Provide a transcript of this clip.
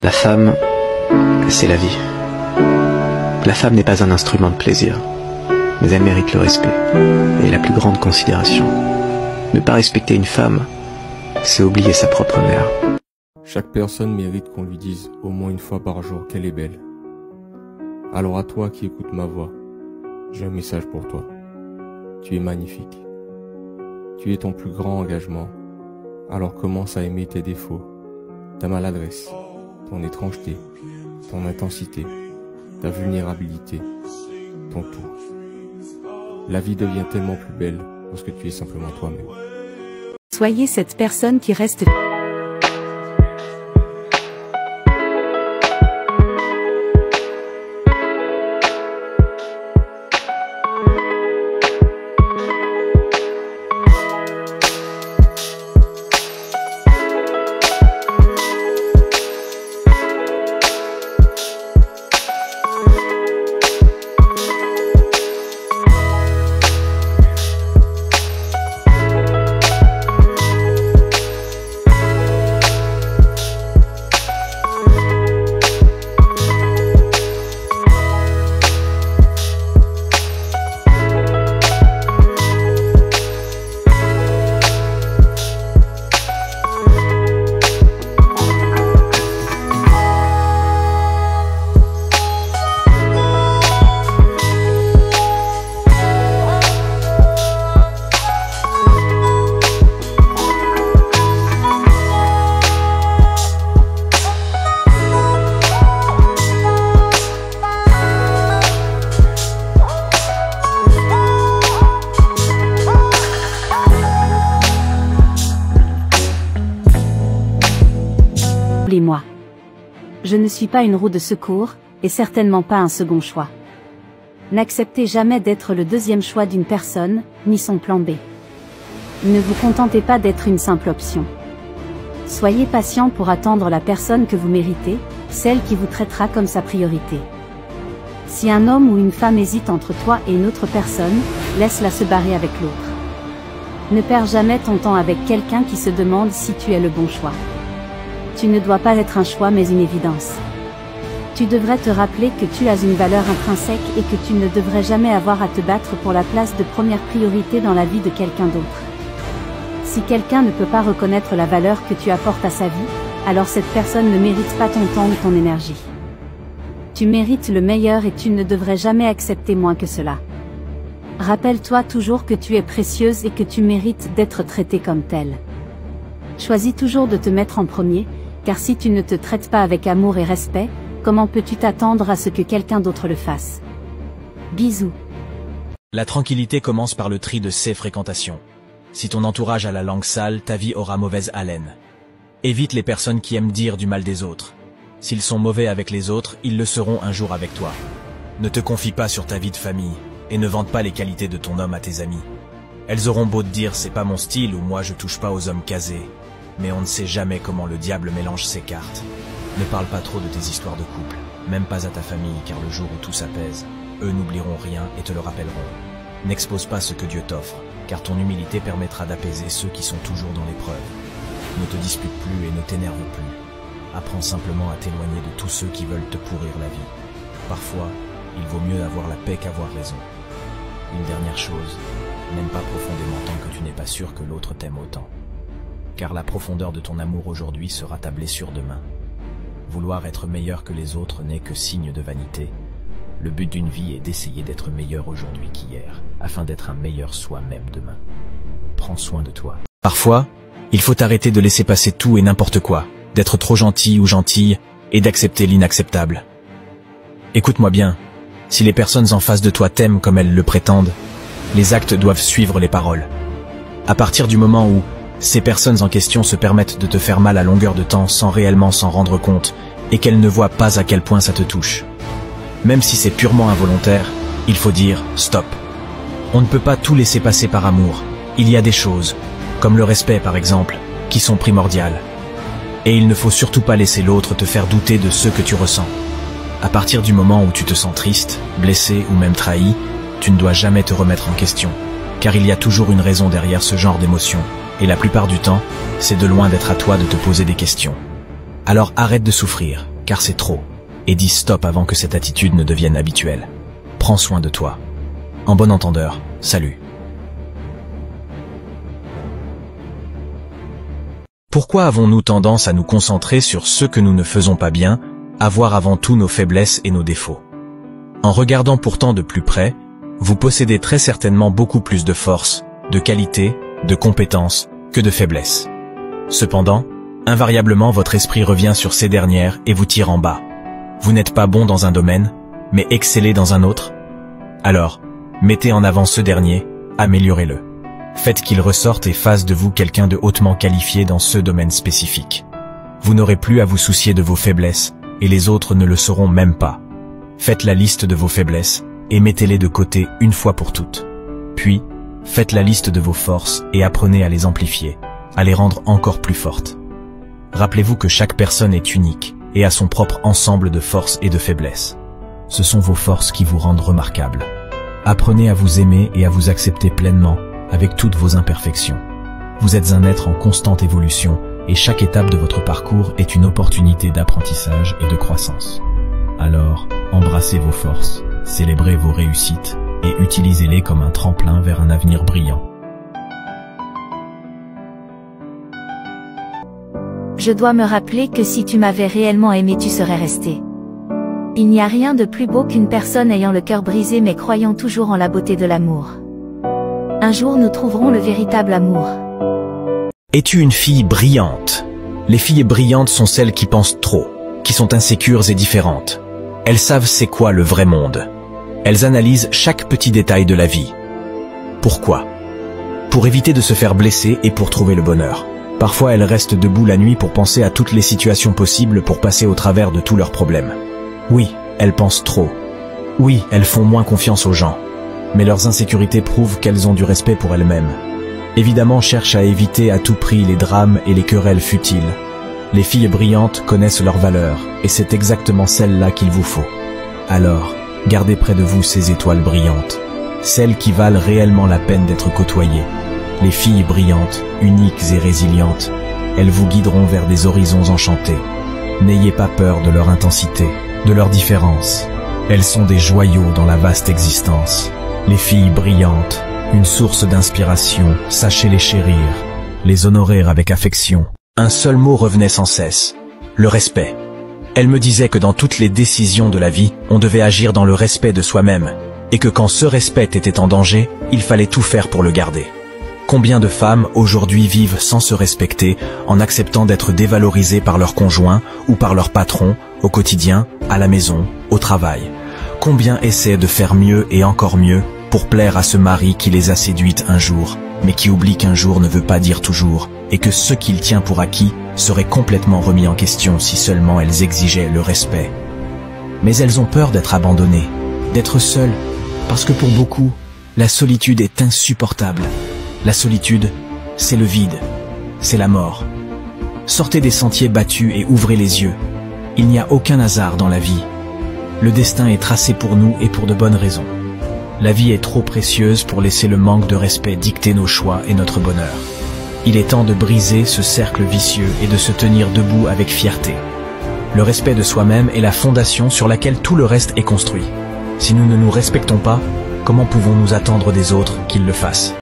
La femme, c'est la vie. La femme n'est pas un instrument de plaisir, mais elle mérite le respect et la plus grande considération. Ne pas respecter une femme, c'est oublier sa propre mère. Chaque personne mérite qu'on lui dise au moins une fois par jour qu'elle est belle. Alors à toi qui écoutes ma voix, j'ai un message pour toi. Tu es magnifique. Tu es ton plus grand engagement. Alors commence à aimer tes défauts, ta maladresse, ton étrangeté, ton intensité, ta vulnérabilité, ton tout. La vie devient tellement plus belle lorsque tu es simplement toi-même. Soyez cette personne qui reste... Oublie-moi. Je ne suis pas une roue de secours, et certainement pas un second choix. N'acceptez jamais d'être le deuxième choix d'une personne, ni son plan B. Ne vous contentez pas d'être une simple option. Soyez patient pour attendre la personne que vous méritez, celle qui vous traitera comme sa priorité. Si un homme ou une femme hésite entre toi et une autre personne, laisse-la se barrer avec l'autre. Ne perds jamais ton temps avec quelqu'un qui se demande si tu es le bon choix. Tu ne dois pas être un choix mais une évidence. Tu devrais te rappeler que tu as une valeur intrinsèque et que tu ne devrais jamais avoir à te battre pour la place de première priorité dans la vie de quelqu'un d'autre. Si quelqu'un ne peut pas reconnaître la valeur que tu apportes à sa vie, alors cette personne ne mérite pas ton temps ou ton énergie. Tu mérites le meilleur et tu ne devrais jamais accepter moins que cela. Rappelle-toi toujours que tu es précieuse et que tu mérites d'être traitée comme telle. Choisis toujours de te mettre en premier, car si tu ne te traites pas avec amour et respect, comment peux-tu t'attendre à ce que quelqu'un d'autre le fasse? Bisous. La tranquillité commence par le tri de ses fréquentations. Si ton entourage a la langue sale, ta vie aura mauvaise haleine. Évite les personnes qui aiment dire du mal des autres. S'ils sont mauvais avec les autres, ils le seront un jour avec toi. Ne te confie pas sur ta vie de famille, et ne vante pas les qualités de ton homme à tes amis. Elles auront beau te dire c'est pas mon style ou moi je touche pas aux hommes casés. Mais on ne sait jamais comment le diable mélange ses cartes. Ne parle pas trop de tes histoires de couple, même pas à ta famille, car le jour où tout s'apaise, eux n'oublieront rien et te le rappelleront. N'expose pas ce que Dieu t'offre, car ton humilité permettra d'apaiser ceux qui sont toujours dans l'épreuve. Ne te dispute plus et ne t'énerve plus. Apprends simplement à t'éloigner de tous ceux qui veulent te pourrir la vie. Parfois, il vaut mieux avoir la paix qu'avoir raison. Une dernière chose, n'aime pas profondément tant que tu n'es pas sûr que l'autre t'aime autant. Car la profondeur de ton amour aujourd'hui sera ta blessure demain. Vouloir être meilleur que les autres n'est que signe de vanité. Le but d'une vie est d'essayer d'être meilleur aujourd'hui qu'hier, afin d'être un meilleur soi-même demain. Prends soin de toi. Parfois, il faut arrêter de laisser passer tout et n'importe quoi, d'être trop gentil ou gentille, et d'accepter l'inacceptable. Écoute-moi bien, si les personnes en face de toi t'aiment comme elles le prétendent, les actes doivent suivre les paroles. À partir du moment où ces personnes en question se permettent de te faire mal à longueur de temps sans réellement s'en rendre compte et qu'elles ne voient pas à quel point ça te touche. Même si c'est purement involontaire, il faut dire stop. On ne peut pas tout laisser passer par amour. Il y a des choses, comme le respect par exemple, qui sont primordiales. Et il ne faut surtout pas laisser l'autre te faire douter de ce que tu ressens. À partir du moment où tu te sens triste, blessé ou même trahi, tu ne dois jamais te remettre en question, car il y a toujours une raison derrière ce genre d'émotion. Et la plupart du temps, c'est de loin d'être à toi de te poser des questions. Alors arrête de souffrir, car c'est trop. Et dis stop avant que cette attitude ne devienne habituelle. Prends soin de toi. En bon entendeur, salut. Pourquoi avons-nous tendance à nous concentrer sur ce que nous ne faisons pas bien, à voir avant tout nos faiblesses et nos défauts? En regardant pourtant de plus près, vous possédez très certainement beaucoup plus de force, de qualité, de compétences, que de faiblesses. Cependant, invariablement votre esprit revient sur ces dernières et vous tire en bas. Vous n'êtes pas bon dans un domaine, mais excellez dans un autre. Alors, mettez en avant ce dernier, améliorez-le. Faites qu'il ressorte et fasse de vous quelqu'un de hautement qualifié dans ce domaine spécifique. Vous n'aurez plus à vous soucier de vos faiblesses, et les autres ne le sauront même pas. Faites la liste de vos faiblesses, et mettez-les de côté une fois pour toutes. Puis, faites la liste de vos forces et apprenez à les amplifier, à les rendre encore plus fortes. Rappelez-vous que chaque personne est unique, et a son propre ensemble de forces et de faiblesses. Ce sont vos forces qui vous rendent remarquables. Apprenez à vous aimer et à vous accepter pleinement, avec toutes vos imperfections. Vous êtes un être en constante évolution et chaque étape de votre parcours est une opportunité d'apprentissage et de croissance. Alors, embrassez vos forces, célébrez vos réussites et utilisez-les comme un tremplin vers un avenir brillant. Je dois me rappeler que si tu m'avais réellement aimé, tu serais resté. Il n'y a rien de plus beau qu'une personne ayant le cœur brisé mais croyant toujours en la beauté de l'amour. Un jour nous trouverons le véritable amour. Es-tu une fille brillante? Les filles brillantes sont celles qui pensent trop, qui sont insécures et différentes. Elles savent c'est quoi le vrai monde. Elles analysent chaque petit détail de la vie. Pourquoi? Pour éviter de se faire blesser et pour trouver le bonheur. Parfois elles restent debout la nuit pour penser à toutes les situations possibles pour passer au travers de tous leurs problèmes. Oui, elles pensent trop. Oui, elles font moins confiance aux gens. Mais leurs insécurités prouvent qu'elles ont du respect pour elles-mêmes. Évidemment, cherchent à éviter à tout prix les drames et les querelles futiles. Les filles brillantes connaissent leurs valeurs, et c'est exactement celles-là qu'il vous faut. Alors, gardez près de vous ces étoiles brillantes, celles qui valent réellement la peine d'être côtoyées. Les filles brillantes, uniques et résilientes, elles vous guideront vers des horizons enchantés. N'ayez pas peur de leur intensité, de leur différence. Elles sont des joyaux dans la vaste existence. Les filles brillantes, une source d'inspiration, sachez les chérir, les honorer avec affection. Un seul mot revenait sans cesse, le respect. Elle me disait que dans toutes les décisions de la vie, on devait agir dans le respect de soi-même, et que quand ce respect était en danger, il fallait tout faire pour le garder. Combien de femmes aujourd'hui vivent sans se respecter, en acceptant d'être dévalorisées par leur conjoint ou par leur patron, au quotidien, à la maison, au travail? Combien essaient de faire mieux et encore mieux pour plaire à ce mari qui les a séduites un jour, mais qui oublie qu'un jour ne veut pas dire toujours, et que ce qu'il tient pour acquis serait complètement remis en question si seulement elles exigeaient le respect. Mais elles ont peur d'être abandonnées, d'être seules, parce que pour beaucoup, la solitude est insupportable. La solitude, c'est le vide, c'est la mort. Sortez des sentiers battus et ouvrez les yeux. Il n'y a aucun hasard dans la vie. Le destin est tracé pour nous et pour de bonnes raisons. La vie est trop précieuse pour laisser le manque de respect dicter nos choix et notre bonheur. Il est temps de briser ce cercle vicieux et de se tenir debout avec fierté. Le respect de soi-même est la fondation sur laquelle tout le reste est construit. Si nous ne nous respectons pas, comment pouvons-nous attendre des autres qu'ils le fassent ?